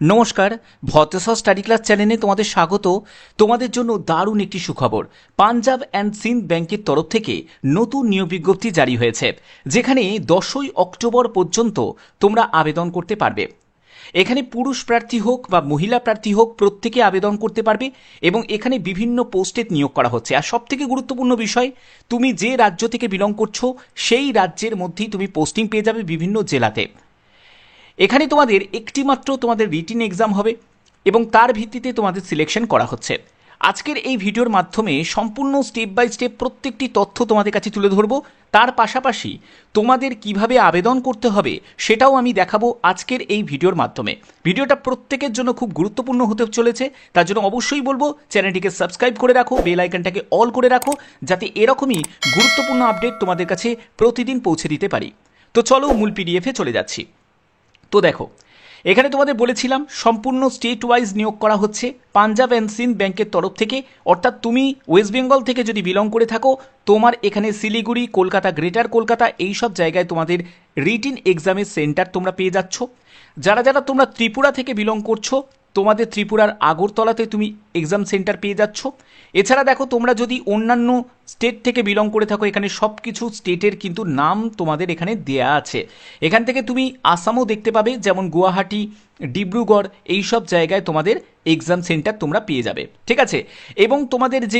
নমস্কার, ভতেশ study class চ্যানেলে তোমাদের স্বাগত। তোমাদের জন্য দারুণ একটি সুখবর। পাঞ্জাব অ্যান্ড সিন্ধ ব্যাংকের তরফ থেকে নতুন নিয়োগ বিজ্ঞপ্তি জারি হয়েছে, যেখানে 10ই অক্টোবর পর্যন্ত তোমরা আবেদন করতে পারবে। এখানে পুরুষ প্রার্থী হোক বা মহিলা প্রার্থী হোক, প্রত্যেকে আবেদন করতে পারবে এবং এখানে বিভিন্ন পোস্টে নিয়োগ করা হচ্ছে। আর সবথেকে গুরুত্বপূর্ণ বিষয়, তুমি যে রাজ্য থেকে বিলং করছো সেই রাজ্যের মধ্যেই তুমি পোস্টিং পেয়ে যাবে বিভিন্ন জেলাতে। এখানে তোমাদের একটি মাত্র তোমাদের রিটিন এক্সাম হবে এবং তার ভিত্তিতে তোমাদের সিলেকশন করা হচ্ছে। আজকের এই ভিডিওর মাধ্যমে সম্পূর্ণ স্টেপ বাই স্টেপ প্রত্যেকটি তথ্য তোমাদের কাছে তুলে ধরবো। তার পাশাপাশি তোমাদের কিভাবে আবেদন করতে হবে সেটাও আমি দেখাবো আজকের এই ভিডিওর মাধ্যমে। ভিডিওটা প্রত্যেকের জন্য খুব গুরুত্বপূর্ণ হতে চলেছে, তার জন্য অবশ্যই বলবো চ্যানেলটিকে সাবস্ক্রাইব করে রাখো, বেল আইকনটাকে অল করে রাখো, যাতে এরকমই গুরুত্বপূর্ণ আপডেট তোমাদের কাছে প্রতিদিন পৌঁছে দিতে পারি। তো চলো মূল পিডিএফে চলে যাচ্ছি। তো দেখো, এখানে তোমাদের বলেছিলাম সম্পূর্ণ স্টেট ওয়াইজ নিয়োগ করা হচ্ছে পাঞ্জাব অ্যান্ড সিন্ধ ব্যাংকের তরফ থেকে। অর্থাৎ তুমি ওয়েস্ট বেঙ্গল থেকে যদি বিলং করে থাকো, তোমার এখানে শিলিগুড়ি, কলকাতা, গ্রেটার কলকাতা এই সব জায়গায় তোমাদের রিটিন এক্সামের সেন্টার তোমরা পেয়ে যাচ্ছ। যারা যারা তোমরা ত্রিপুরা থেকে বিলং করছো, তোমাদের ত্রিপুরার আগরতলাতে তুমি এক্সাম সেন্টার পেয়ে যাচ্ছ। এছাড়া দেখো, তোমরা যদি অন্যান্য স্টেট থেকে বিলং করে থাকো, এখানে সব কিছু স্টেটের কিন্তু নাম তোমাদের এখানে দেয়া আছে। এখান থেকে তুমি আসামও দেখতে পাবে, যেমন গুয়াহাটি, ডিব্রুগড় এই সব জায়গায় তোমাদের এক্সাম সেন্টার তোমরা পেয়ে যাবে। ঠিক আছে, এবং তোমাদের যে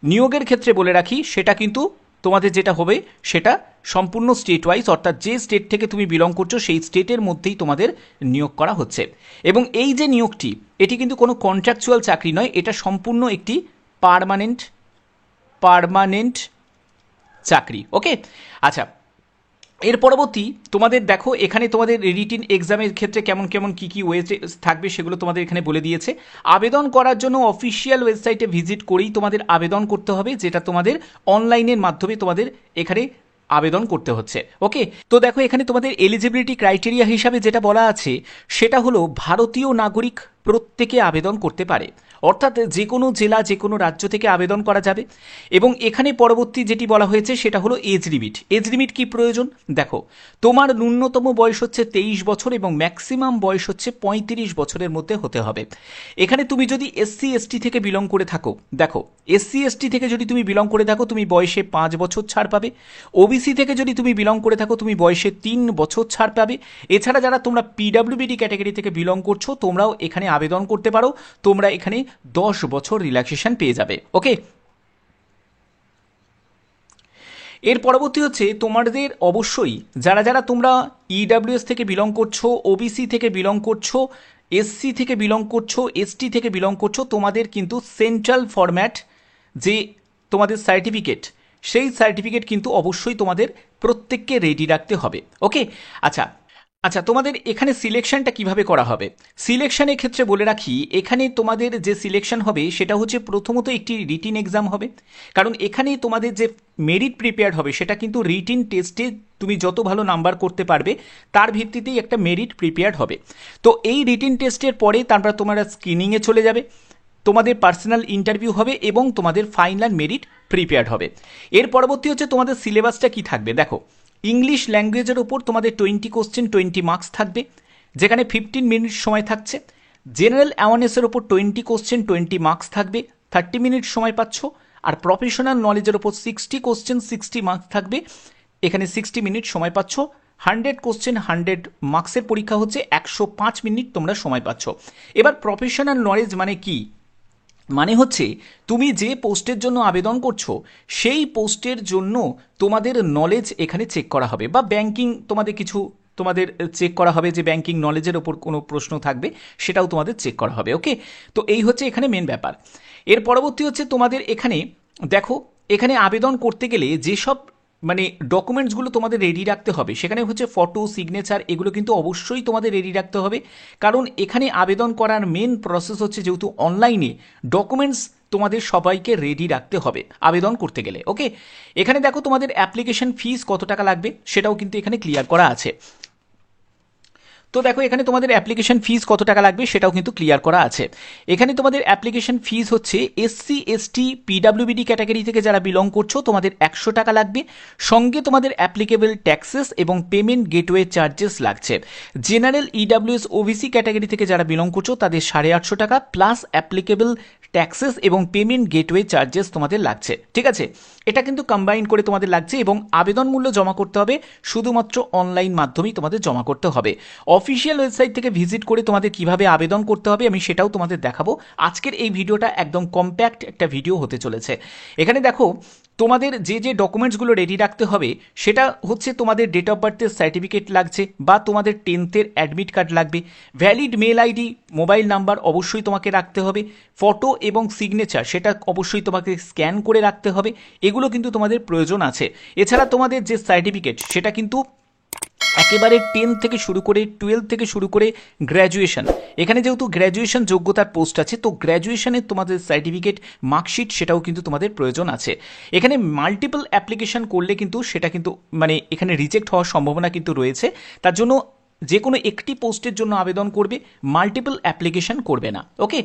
নিয়োগের ক্ষেত্রে বলে রাখি, সেটা কিন্তু তোমাদের যেটা হবে সেটা সম্পূর্ণ স্টেট ওয়াইজ, অর্থাৎ যে স্টেট থেকে তুমি বিলং করছো সেই স্টেটের মধ্যেই তোমাদের নিয়োগ করা হচ্ছে। এবং এই যে নিয়োগটি, এটি কিন্তু কোনো কন্ট্রাকচুয়াল চাকরি নয়, এটা সম্পূর্ণ একটি পার্মানেন্ট চাকরি। ওকে, আচ্ছা, এর পরবর্তী তোমাদের দেখো, এখানে তোমাদের রিটিন এক্সামের ক্ষেত্রে কেমন কেমন কী ওয়ে থাকবে সেগুলো তোমাদের এখানে বলে দিয়েছে। আবেদন করার জন্য অফিসিয়াল ওয়েবসাইটে ভিজিট করেই তোমাদের আবেদন করতে হবে, যেটা তোমাদের অনলাইনের মাধ্যমে তোমাদের এখানে আবেদন করতে হচ্ছে। ওকে, তো দেখো, এখানে তোমাদের এলিজিবিলিটি ক্রাইটেরিয়া হিসাবে যেটা বলা আছে সেটা হলো ভারতীয় নাগরিক প্রত্যেকে আবেদন করতে পারে, অর্থাৎ যে কোনো জেলা, যে কোনো রাজ্য থেকে আবেদন করা যাবে। এবং এখানে পরবর্তী যেটি বলা হয়েছে সেটা হলো এজ লিমিট কি প্রয়োজন। দেখো, তোমার ন্যূনতম বয়স হচ্ছে 23 বছর এবং ম্যাক্সিমাম বয়স হচ্ছে 35 বছরের মধ্যে হতে হবে। এখানে তুমি যদি এসসি এসটি থেকে বিলং করে থাকো, দেখো এসসি এসটি থেকে যদি তুমি বিলং করে থাকো, তুমি বয়সে 5 বছর ছাড় পাবে। ওবিসি থেকে যদি তুমি বিলং করে থাকো, তুমি বয়সে 3 বছর ছাড় পাবে। এছাড়া যারা তোমরা পিডাব্লিউবিডি ক্যাটাগরি থেকে বিলং করছো, তোমরাও এখানে আবেদন করতে পারো, তোমরা এখানে 10 বছর রিল্যাক্সেশন পেয়ে যাবে। ওকে, এর পরবর্তী হচ্ছে তোমাদের অবশ্যই যারা যারা তোমরা ইডাব্লিউএস থেকে বিলং করছো, ওবিসি থেকে বিলং করছো, এসসি থেকে বিলং করছো, এসটি থেকে বিলং করছো, তোমাদের কিন্তু সেন্ট্রাল ফরম্যাট যে তোমাদের সার্টিফিকেট, সেই সার্টিফিকেট কিন্তু অবশ্যই তোমাদের প্রত্যেককে রেডি রাখতে হবে। ওকে, আচ্ছা আচ্ছা, তোমাদের এখানে সিলেকশনটা কিভাবে করা হবে? সিলেকশনের ক্ষেত্রে বলে রাখি, এখানে তোমাদের যে সিলেকশন হবে সেটা হচ্ছে প্রথমত একটি রিটিন এক্সাম হবে, কারণ এখানে তোমাদের যে মেরিট প্রিপেয়ার্ড হবে সেটা কিন্তু রিটিন টেস্টে তুমি যত ভালো নাম্বার করতে পারবে তার ভিত্তিতেই একটা মেরিট প্রিপেয়ার্ড হবে। তো এই রিটিন টেস্টের পরে তারপর তোমরা স্ক্রিনিংয়ে চলে যাবে, তোমাদের পার্সোনাল ইন্টারভিউ হবে এবং তোমাদের ফাইনাল মেরিট প্রিপেয়ার্ড হবে। এর পরবর্তী হচ্ছে তোমাদের সিলেবাসটা কি থাকবে। দেখো, ইংলিশ ল্যাঙ্গুয়েজের ওপর তোমাদের 20 কোশ্চেন 20 মার্কস থাকবে, যেখানে 15 মিনিট সময় থাকছে। জেনারেল অ্যাওয়ারনেসের ওপর 20 কোশ্চেন 20 মার্কস থাকবে, 30 মিনিট সময় পাচ্ছ। আর প্রফেশনাল নলেজের ওপর 60 কোশ্চেন 60 মার্কস থাকবে, এখানে 60 মিনিট সময় পাচ্ছ। 100 কোশ্চেন 100 মার্কসের পরীক্ষা হচ্ছে, 105 মিনিট তোমরা সময় পাচ্ছ। এবার প্রফেশনাল নলেজ মানে কি? মানে হচ্ছে তুমি যে পোস্টের জন্য আবেদন করছো সেই পোস্টের জন্য তোমাদের নলেজ এখানে চেক করা হবে, বা ব্যাংকিং তোমাদের চেক করা হবে, যে ব্যাংকিং নলেজের ওপর কোনো প্রশ্ন থাকবে সেটাও তোমাদের চেক করা হবে। ওকে, তো এই হচ্ছে এখানে মেন ব্যাপার। এর পরবর্তী হচ্ছে তোমাদের এখানে দেখো, এখানে আবেদন করতে গেলে যেসব ডকুমেন্টসগুলো তোমাদের রেডি রাখতে হবে, সেখানে হচ্ছে ফটো, সিগনেচার, এগুলো কিন্তু অবশ্যই তোমাদের রেডি রাখতে হবে, কারণ এখানে আবেদন করার মেন প্রসেস হচ্ছে যেহেতু অনলাইনে, ডকুমেন্টস তোমাদের সবাইকে রেডি রাখতে হবে আবেদন করতে গেলে। ওকে, এখানে দেখো তোমাদের অ্যাপ্লিকেশন ফিস কত টাকা লাগবে সেটাও কিন্তু এখানে ক্লিয়ার করা আছে। তো দেখো এখানে তোমাদের অ্যাপ্লিকেশন ফিস কত টাকা লাগবে সেটাও কিন্তু ক্লিয়ার করা আছে। এখানে তোমাদের অ্যাপ্লিকেশন ফিস হচ্ছে এসসি এসটি পিডাব্লিউবিডি ক্যাটাগরি থেকে যারা বিলং করছো তোমাদের 100 টাকা লাগবে, সঙ্গে তোমাদের অ্যাপ্লিকেবল ট্যাক্সেস এবং পেমেন্ট গেটওয়ে চার্জেস লাগছে। জেনারেল ইডাব্লিউএস ওবিসি ক্যাটাগরি থেকে যারা বিলং করছো তাদের 850 টাকা প্লাস অ্যাপ্লিকেবল ট্যাক্সেস এবং পেমেন্ট গেটওয়ে চার্জেস তোমাদের লাগছে। ঠিক আছে, এটা কিন্তু কম্বাইন করে তোমাদের লাগছে এবং আবেদন মূল্য জমা করতে হবে শুধুমাত্র অনলাইন মাধ্যমেই তোমাদের জমা করতে হবে। অফিসিয়াল ওয়েবসাইট থেকে ভিজিট করে তোমাদের কিভাবে আবেদন করতে হবে আমি সেটাও তোমাদের দেখাবো। আজকের এই ভিডিওটা একদম কম্প্যাক্ট একটা ভিডিও হতে চলেছে। এখানে দেখো তোমাদের যে যে ডকুমেন্টসগুলো রেডি রাখতে হবে সেটা হচ্ছে তোমাদের ডেট অফ বার্থের সার্টিফিকেট লাগছে বা তোমাদের 10th অ্যাডমিট কার্ড লাগবে, valid mail ID mobile number অবশ্যই তোমাকে রাখতে হবে, ফটো এবং সিগনেচার সেটা অবশ্যই তোমাকে স্ক্যান করে রাখতে হবে, এগুলো কিন্তু তোমাদের প্রয়োজন আছে। এছাড়া তোমাদের যে সার্টিফিকেট সেটা কিন্তু একেবারে 10 থেকে শুরু করে 12 থেকে শুরু করে গ্র্যাজুয়েশন, এখানে যেহেতু গ্র্যাজুয়েশন যোগ্যতার পোস্ট আছে তো গ্র্যাজুয়েশনের তোমাদের সার্টিফিকেট মার্কশিট সেটাও কিন্তু তোমাদের প্রয়োজন আছে। এখানে মাল্টিপল অ্যাপ্লিকেশন করলে কিন্তু সেটা কিন্তু মানে এখানে রিজেক্ট হওয়ার সম্ভাবনা কিন্তু রয়েছে, তার জন্য যে কোনো একটি পোস্টের জন্য আবেদন করবে, মাল্টিপল অ্যাপ্লিকেশন করবে না। ওকে,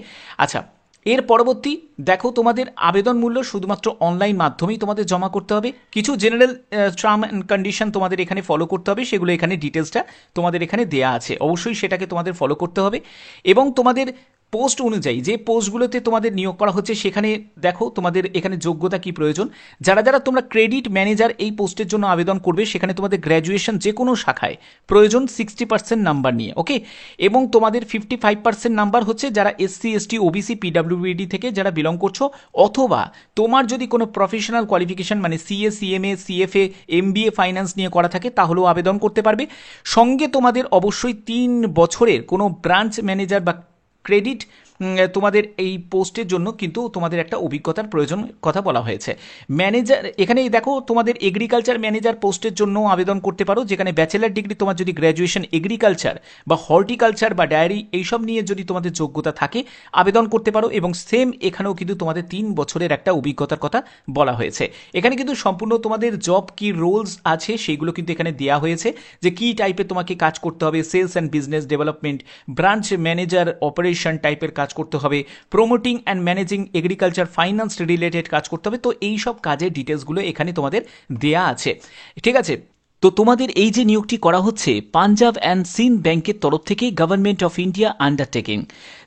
আচ্ছা এর পরবর্তী দেখো তোমাদের আবেদন মূল্য শুধুমাত্র অনলাইন মাধ্যমেই তোমাদের জমা করতে হবে। কিছু জেনারেল টার্ম অ্যান্ড কন্ডিশন তোমাদের এখানে ফলো করতে হবে, সেগুলো এখানে ডিটেলসটা তোমাদের এখানে দেয়া আছে, অবশ্যই সেটাকে তোমাদের ফলো করতে হবে। এবং তোমাদের পোস্ট অনুযায়ী যে পোস্টগুলোতে তোমাদের নিয়োগ করা হচ্ছে সেখানে দেখো তোমাদের এখানে যোগ্যতা কি প্রয়োজন। যারা যারা তোমরা ক্রেডিট ম্যানেজার এই পোস্টের জন্য আবেদন করবে সেখানে তোমাদের গ্র্যাজুয়েশন যে কোনো শাখায় প্রয়োজন 60% নাম্বার নিয়ে। ওকে, এবং তোমাদের 55% নাম্বার হচ্ছে যারা এসসি এসটি ওবিসি পিডাব্লিউবিডি থেকে যারা বিলং করছো, অথবা তোমার যদি কোনো প্রফেশনাল কোয়ালিফিকেশন মানে CA CMA CFA MBA finance নিয়ে করা থাকে তাহলেও আবেদন করতে পারবে। সঙ্গে তোমাদের অবশ্যই 3 বছরের কোনো ব্রাঞ্চ ম্যানেজার বা ক্রেডিট তোমাদের এই পোস্টের জন্য কিন্তু তোমাদের একটা অভিজ্ঞতার প্রয়োজন কথা বলা হয়েছে। ম্যানেজার এখানে দেখো তোমাদের এগ্রিকালচার ম্যানেজার পোস্টের জন্য আবেদন করতে পারো, যেখানে ব্যাচেলার ডিগ্রি তোমার যদি গ্র্যাজুয়েশন এগ্রিকালচার বা হর্টিকালচার বা ডায়েরি এইসব নিয়ে যদি তোমাদের যোগ্যতা থাকে আবেদন করতে পারো। এবং সেম এখানেও কিন্তু তোমাদের 3 বছরের একটা অভিজ্ঞতার কথা বলা হয়েছে। এখানে কিন্তু সম্পূর্ণ তোমাদের জব কি রোলস আছে সেইগুলো কিন্তু এখানে দেওয়া হয়েছে, যে কি টাইপের তোমাকে কাজ করতে হবে, sales and business development, branch manager operation টাইপের কাজ করতে হবে, promoting and managing agriculture finance related কাজ করতে হবে। তো এই সব কাজের ডিটেলসগুলো এখানে তোমাদের দেয়া আছে। ঠিক আছে, তো তোমাদের এই যে নিয়োগটি করা হচ্ছে পাঞ্জাব অ্যান্ড সিন্ধ ব্যাংকের তরফ থেকে গভর্নমেন্ট অফ ইন্ডিয়া আন্ডারটেকিং,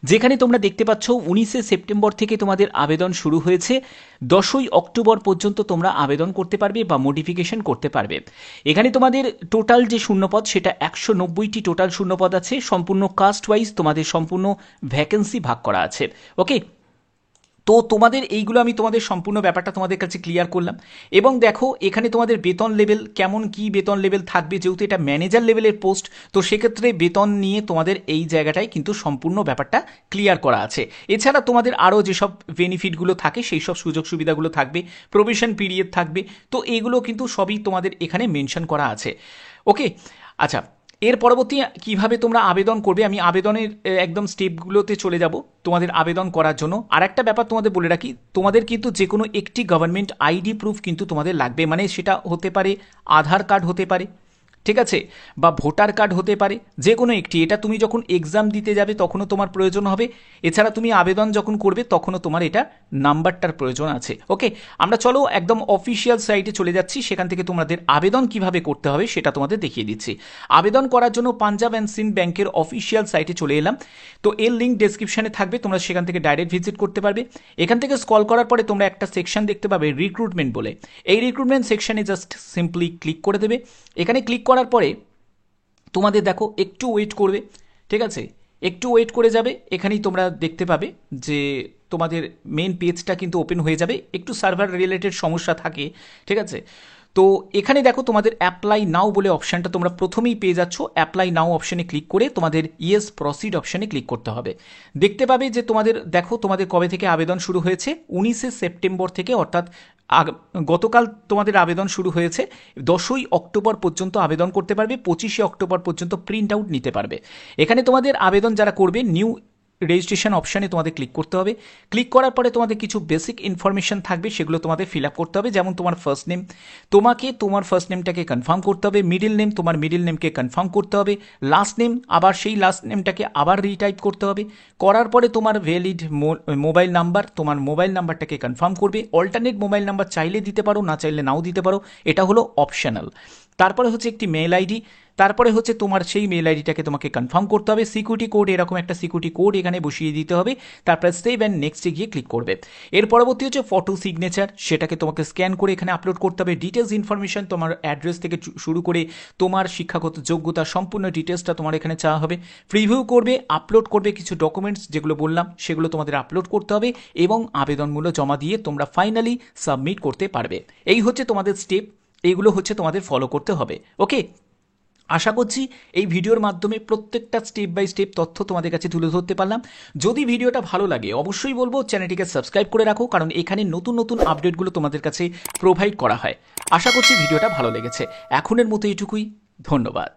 যেখানে তোমরা দেখতে পাচ্ছ 19শে সেপ্টেম্বর থেকে তোমাদের আবেদন শুরু হয়েছে, 10ই অক্টোবর পর্যন্ত তোমরা আবেদন করতে পারবে বা মডিফিকেশন করতে পারবে। এখানে তোমাদের টোটাল যে শূন্যপদ সেটা 190টি টোটাল শূন্যপদ আছে, সম্পূর্ণ কাস্ট ওয়াইজ তোমাদের সম্পূর্ণ ভ্যাকেন্সি ভাগ করা আছে। ওকে, তো তোমাদের এইগুলো আমি তোমাদের সম্পূর্ণ ব্যাপারটা তোমাদের কাছে ক্লিয়ার করলাম। এবং দেখো এখানে তোমাদের বেতন লেভেল কেমন কি বেতন লেভেল থাকবে, যেহেতু এটা ম্যানেজার লেভেলের পোস্ট তো সেক্ষেত্রে বেতন নিয়ে তোমাদের এই জায়গাটায় কিন্তু সম্পূর্ণ ব্যাপারটা ক্লিয়ার করা আছে। এছাড়া তোমাদের আরও যেসব বেনিফিটগুলো থাকে সেই সব সুযোগ সুবিধাগুলো থাকবে, প্রোবেশন পিরিয়ড থাকবে, তো এইগুলো কিন্তু সবই তোমাদের এখানে মেনশন করা আছে। ওকে, আচ্ছা এর পরবর্তী কিভাবে তোমরা আবেদন করবে আমি আবেদনের একদম স্টেপগুলোতে চলে যাব তোমাদের আবেদন করার জন্য। আর একটা ব্যাপার তোমাদের বলে রাখি, তোমাদের কিন্তু যে কোনো একটি গভর্নমেন্ট আইডি প্রুফ কিন্তু তোমাদের লাগবে, মানে সেটা হতে পারে আধার কার্ড হতে পারে, ঠিক আছে, বা ভোটার কার্ড হতে পারে, যে কোনো একটি। এটা তুমি যখন এক্সাম দিতে যাবে তখনও তোমার প্রয়োজন হবে, এছাড়া তুমি আবেদন যখন করবে তখনও তোমার এটা নাম্বারটার প্রয়োজন আছে। ওকে, আমরা চলো একদম অফিসিয়াল সাইটে চলে যাচ্ছি, সেখান থেকে তোমাদের আবেদন কিভাবে করতে হবে সেটা তোমাদের দেখিয়ে দিচ্ছি। আবেদন করার জন্য পাঞ্জাব অ্যান্ড সিন্ধ ব্যাংকের অফিসিয়াল সাইটে চলে এলাম, তো এর লিঙ্ক ডেসক্রিপশনে থাকবে, তোমরা সেখান থেকে ডাইরেক্ট ভিজিট করতে পারবে। এখান থেকে স্ক্রল করার পরে তোমরা একটা সেকশন দেখতে পাবে রিক্রুটমেন্ট বলে, এই রিক্রুটমেন্ট সেকশনে জাস্ট সিম্পলি ক্লিক করে দেবে। এখানে ক্লিক করার পরে তোমাদের দেখো একটু ওয়েট করবে, ঠিক আছে, একটু ওয়েট করে যাবে, এখানেই তোমরা দেখতে পাবে যে তোমাদের মেন পেজটা কিন্তু ওপেন হয়ে যাবে। একটু সার্ভার রিলেটেড সমস্যা থাকে, ঠিক আছে। তো এখানে দেখো তোমাদের অ্যাপ্লাই নাও বলে অপশানটা তোমরা প্রথমেই পেয়ে যাচ্ছ, অ্যাপ্লাই নাও অপশানে ক্লিক করে তোমাদের ইয়েস প্রসিড অপশানে ক্লিক করতে হবে। দেখতে পাবে যে তোমাদের দেখো তোমাদের কবে থেকে আবেদন শুরু হয়েছে, 19শে সেপ্টেম্বর থেকে, অর্থাৎ গতকাল তোমাদের আবেদন শুরু হয়েছে, 10ই অক্টোবর পর্যন্ত আবেদন করতে পারবে, 25শে অক্টোবর পর্যন্ত প্রিন্ট আউট নিতে পারবে। এখানে তোমাদের আবেদন যারা করবে নিউ রেজিস্ট্রেশন অপশানে তোমাদের ক্লিক করতে হবে। ক্লিক করার পরে তোমাদের কিছু বেসিক ইনফরমেশন থাকবে, সেগুলো তোমাদের ফিল আপ করতে হবে। যেমন তোমার ফার্স্ট নেম, তোমাকে তোমার ফার্স্ট নেমটাকে কনফার্ম করতে হবে। মিডিল নেম, তোমার মিডিল নেমকে কনফার্ম করতে হবে। লাস্ট নেম, আবার সেই লাস্ট নেমটাকে আবার রিটাইপ করতে হবে। করার পরে তোমার ভ্যালিড মোবাইল নাম্বার, তোমার মোবাইল নাম্বারটাকে কনফার্ম করবে। অল্টারনেট মোবাইল নাম্বার চাইলে দিতে পারো, না চাইলে নাও দিতে পারো, এটা হলো অপশনাল। তারপরে হচ্ছে একটি মেল আইডি, তারপরে হচ্ছে তোমার সেই মেল আইডিটাকে তোমাকে কনফার্ম করতে হবে। সিকিউরিটি কোড, এরকম একটা সিকিউরিটি কোড এখানে বসিয়ে দিতে হবে। তারপরে সেভ অ্যান্ড নেক্সটে গিয়ে ক্লিক করবে। এর পরবর্তী হচ্ছে ফটো সিগনেচার, সেটাকে তোমাকে স্ক্যান করে এখানে আপলোড করতে হবে। ডিটেলস ইনফরমেশন, তোমার অ্যাড্রেস থেকে শুরু করে তোমার শিক্ষাগত যোগ্যতা সম্পূর্ণ ডিটেলসটা তোমার এখানে চাওয়া হবে। প্রিভিউ করবে, আপলোড করবে কিছু ডকুমেন্টস যেগুলো বললাম, সেগুলো তোমাদের আপলোড করতে হবে এবং আবেদনমূল্য জমা দিয়ে তোমরা ফাইনালি সাবমিট করতে পারবে। এই হচ্ছে তোমাদের স্টেপ, এইগুলো হচ্ছে তোমাদের ফলো করতে হবে। ওকে, আশা করছি এই ভিডিওর মাধ্যমে প্রত্যেকটা স্টেপ বাই স্টেপ তথ্য তোমাদের কাছে তুলে ধরতে পারলাম। যদি ভিডিওটা ভালো লাগে অবশ্যই বলবো চ্যানেলটিকে সাবস্ক্রাইব করে রাখো, কারণ এখানে নতুন নতুন আপডেটগুলো তোমাদের কাছে প্রোভাইড করা হয়। আশা করছি ভিডিওটা ভালো লেগেছে। এখনের মতো এটুকুই, ধন্যবাদ।